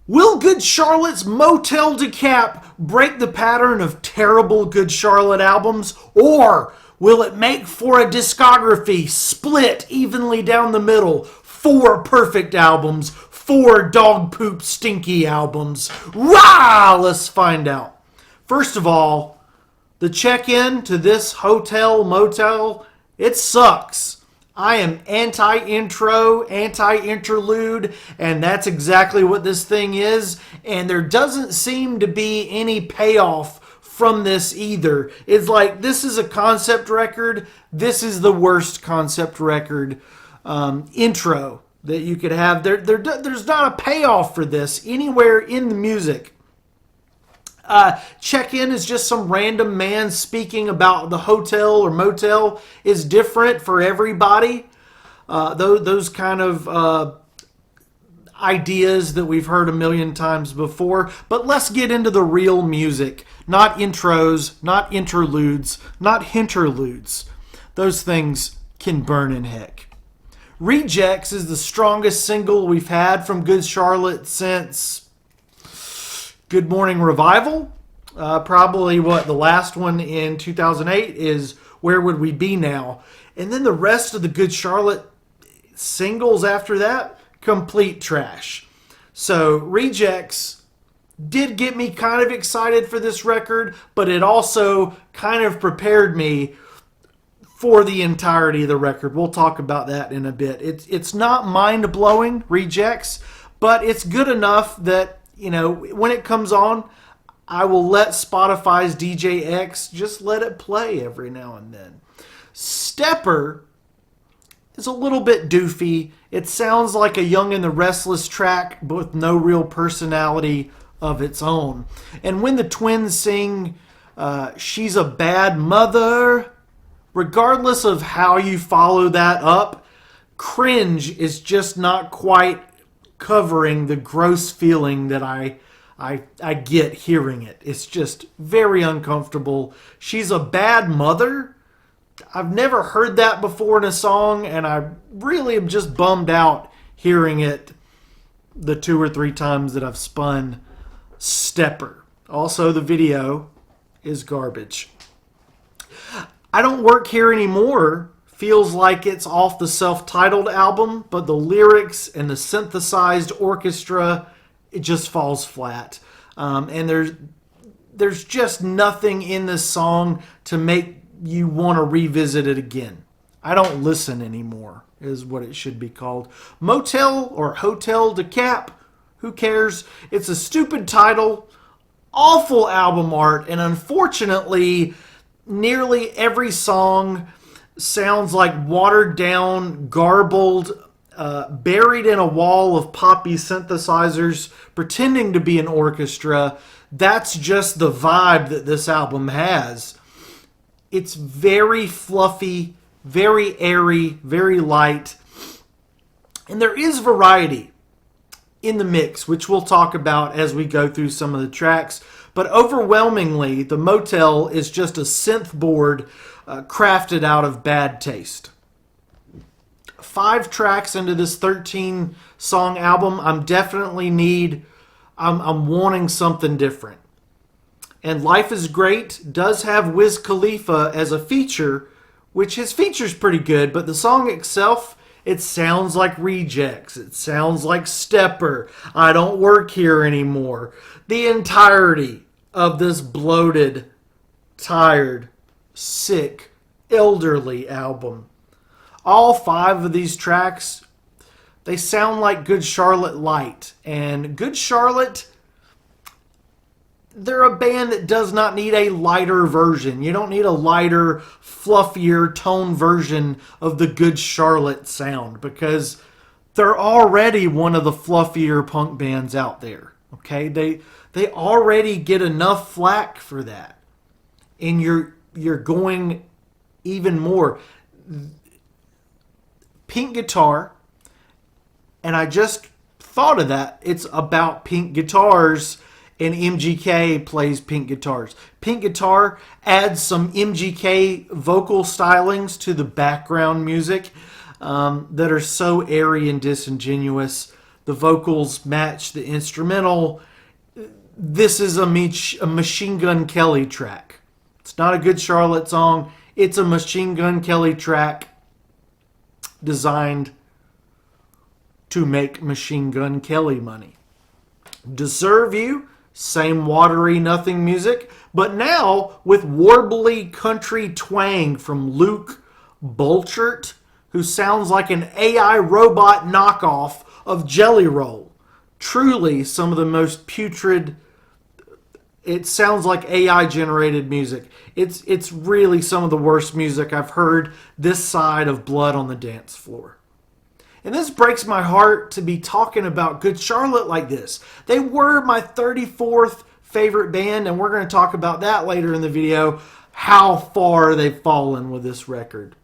Will Good Charlotte's Motel Du Cap break the pattern of terrible Good Charlotte albums, or will it make for a discography split evenly down the middle? 4 perfect albums, 4 dog poop stinky albums. Rah! Let's find out. First of all, the check-in to this hotel motel, it sucks. I am anti-intro, anti-interlude, and that's exactly what this thing is. And there doesn't seem to be any payoff from this either. It's like, this is a concept record. This is the worst concept record intro that you could have. There's not a payoff for this anywhere in the music. Check-in is just some random man speaking about the hotel or motel is different for everybody. Those kind of ideas that we've heard a million times before. But let's get into the real music. Not intros, not interludes, not hinterludes. Those things can burn in heck. Rejects is the strongest single we've had from Good Charlotte since Good Morning Revival. Probably the last one in 2008 is Where Would We Be Now? And then the rest of the Good Charlotte singles after that, complete trash. So Rejects did get me kind of excited for this record, but it also kind of prepared me for the entirety of the record. We'll talk about that in a bit. It's not mind-blowing, Rejects, but it's good enough that, you know, when it comes on, I will let Spotify's DJ X just let it play every now and then. Stepper is a little bit doofy. It sounds like a Young and the Restless track, but with no real personality of its own. And when the twins sing, She's a Bad Mother, regardless of how you follow that up, cringe is just not quite covering the gross feeling that I get hearing it. It's just very uncomfortable. She's a Bad Mother. I've never heard that before in a song, and I really am just bummed out hearing it the 2 or 3 times that I've spun Stepper. Also, the video is garbage. I Don't Work Here Anymore feels like it's off the self-titled album, but the lyrics and the synthesized orchestra, it just falls flat. And there's just nothing in this song to make you want to revisit it again. I don't listen anymore, is what it should be called. Motel or Hotel Du Cap, who cares? It's a stupid title, awful album art, and unfortunately, nearly every song sounds like watered down, garbled, buried in a wall of poppy synthesizers, pretending to be an orchestra. That's just the vibe that this album has. It's very fluffy, very airy, very light. And there is variety in the mix, which we'll talk about as we go through some of the tracks. But overwhelmingly, the Motel is just a synth board crafted out of bad taste. 5 tracks into this 13-song album, I'm wanting something different. And Life is Great does have Wiz Khalifa as a feature, which his feature's pretty good, but the song itself, it sounds like Rejects. It sounds like Stepper. I Don't Work Here Anymore. The entirety of this bloated, tired, sick, elderly album. All 5 of these tracks, they sound like Good Charlotte Light. And Good Charlotte, they're a band that does not need a lighter version. You don't need a lighter, fluffier tone version of the Good Charlotte sound, because they're already one of the fluffier punk bands out there. Okay, they already get enough flack for that, and you're going even more. Pink guitar, and I just thought of that. It's about pink guitars, and MGK plays pink guitars. Pink guitar adds some MGK vocal stylings to the background music that are so airy and disingenuous The vocals match the instrumental. This is a Machine Gun Kelly track. It's not a Good Charlotte song. It's a Machine Gun Kelly track designed to make Machine Gun Kelly money. Deserve You, same watery nothing music, but now with warbly country twang from Luke Bolchert, who sounds like an AI robot knockoff of Jelly Roll. Truly some of the most putrid. It sounds like AI generated music. It's really some of the worst music I've heard this side of Blood on the Dance Floor. And this breaks my heart to be talking about Good Charlotte like this. They were my 34th favorite band, and we're going to talk about that later in the video, how far they've fallen with this record.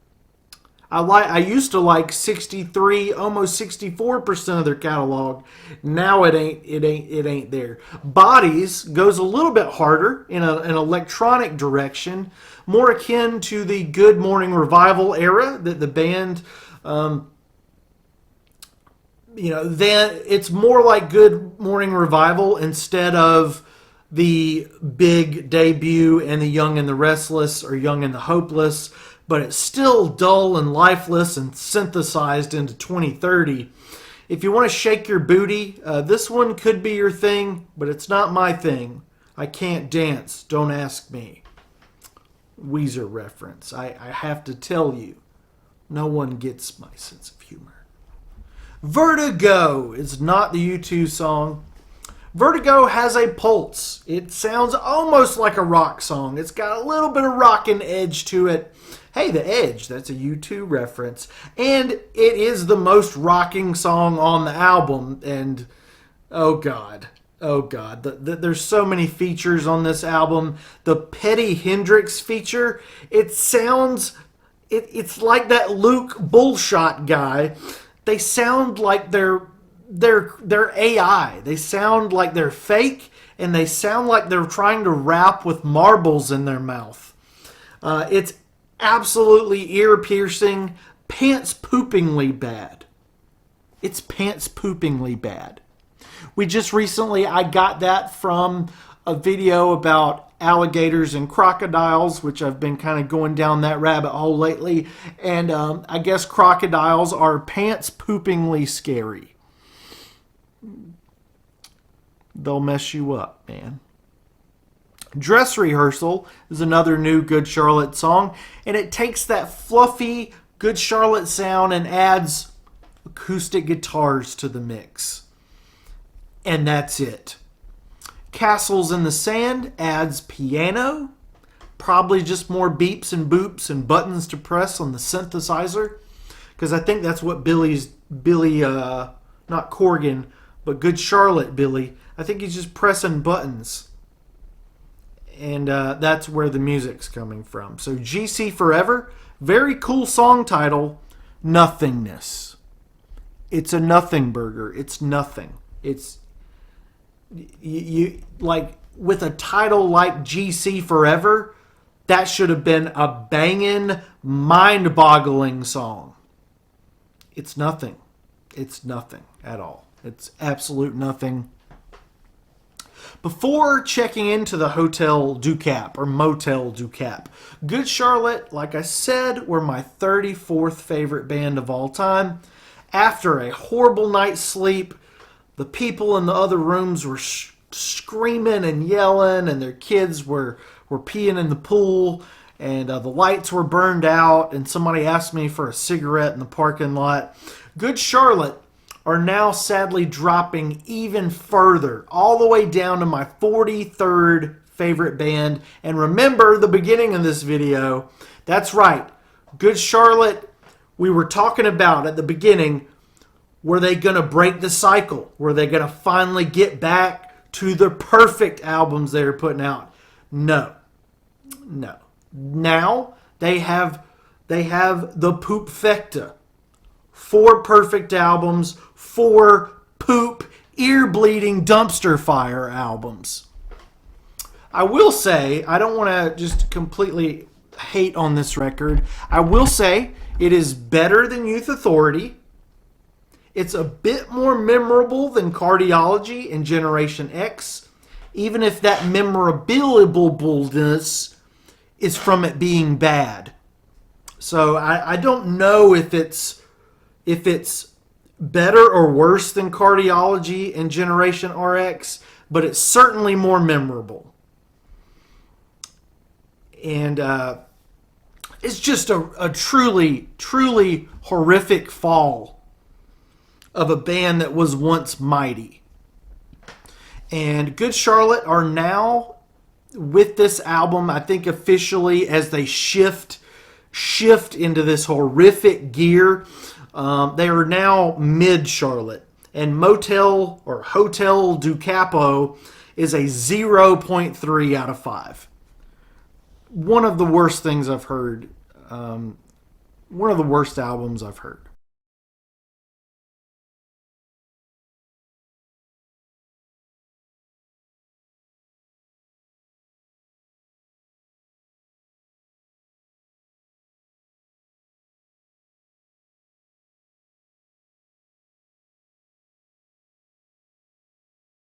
I used to like 63, almost 64% of their catalog. Now it ain't there. Bodies goes a little bit harder in an electronic direction, more akin to the Good Morning Revival era that the band, then it's more like Good Morning Revival instead of the big debut and the Young and the Restless or Young and the Hopeless. But it's still dull and lifeless and synthesized into 2030. If you want to shake your booty, this one could be your thing, but it's not my thing. I can't dance, don't ask me. Weezer reference. I have to tell you, no one gets my sense of humor. Vertigo is not the U2 song. Vertigo has a pulse. It sounds almost like a rock song. It's got a little bit of rockin' edge to it. Hey, The Edge, that's a U2 reference. And it is the most rocking song on the album. And, oh God. There's so many features on this album. The Petty Hendrix feature, it sounds, it's like that Luke Bullshot guy. They sound like they're AI. They sound like they're fake, and they sound like they're trying to rap with marbles in their mouth. It's absolutely ear-piercing, pants-poopingly bad. It's pants-poopingly bad. We just recently, I got that from a video about alligators and crocodiles, which I've been kind of going down that rabbit hole lately, and I guess crocodiles are pants-poopingly scary. They'll mess you up, man. Dress Rehearsal is another new Good Charlotte song, and it takes that fluffy Good Charlotte sound and adds acoustic guitars to the mix. And that's it. Castles in the Sand adds piano, probably just more beeps and boops and buttons to press on the synthesizer, because I think that's what Billy, not Corgan, but Good Charlotte Billy, I think he's just pressing buttons. And that's where the music's coming from. So GC Forever, very cool song title, Nothingness. It's a nothing burger. It's nothing. It's you like with a title like GC Forever, that should have been a banging, mind-boggling song. It's nothing. It's nothing at all. It's absolute nothing. Before checking into the Hotel Du Cap or Motel Du Cap, Good Charlotte, like I said, were my 34th favorite band of all time. After a horrible night's sleep, the people in the other rooms were screaming and yelling, and their kids were peeing in the pool, and the lights were burned out, and somebody asked me for a cigarette in the parking lot. Good Charlotte are now sadly dropping even further, all the way down to my 43rd favorite band. And remember the beginning of this video. That's right. Good Charlotte, we were talking about at the beginning, were they going to break the cycle? Were they going to finally get back to the perfect albums they were putting out? No. Now they have the Poopfecta. 4 perfect albums, 4 poop, ear-bleeding dumpster fire albums. I will say, I don't want to just completely hate on this record. I will say it is better than Youth Authority. It's a bit more memorable than Cardiology and Generation X, even if that memorabilibleness is from it being bad. So I don't know if it's better or worse than Cardiology and Generation RX, but it's certainly more memorable. And it's just a truly, truly horrific fall of a band that was once mighty. And Good Charlotte are now, with this album, I think officially, as they shift into this horrific gear, they are now Mid Charlotte. And Motel or Hotel Du Capo is a 0.3 out of 5. One of the worst things I've heard. One of the worst albums I've heard.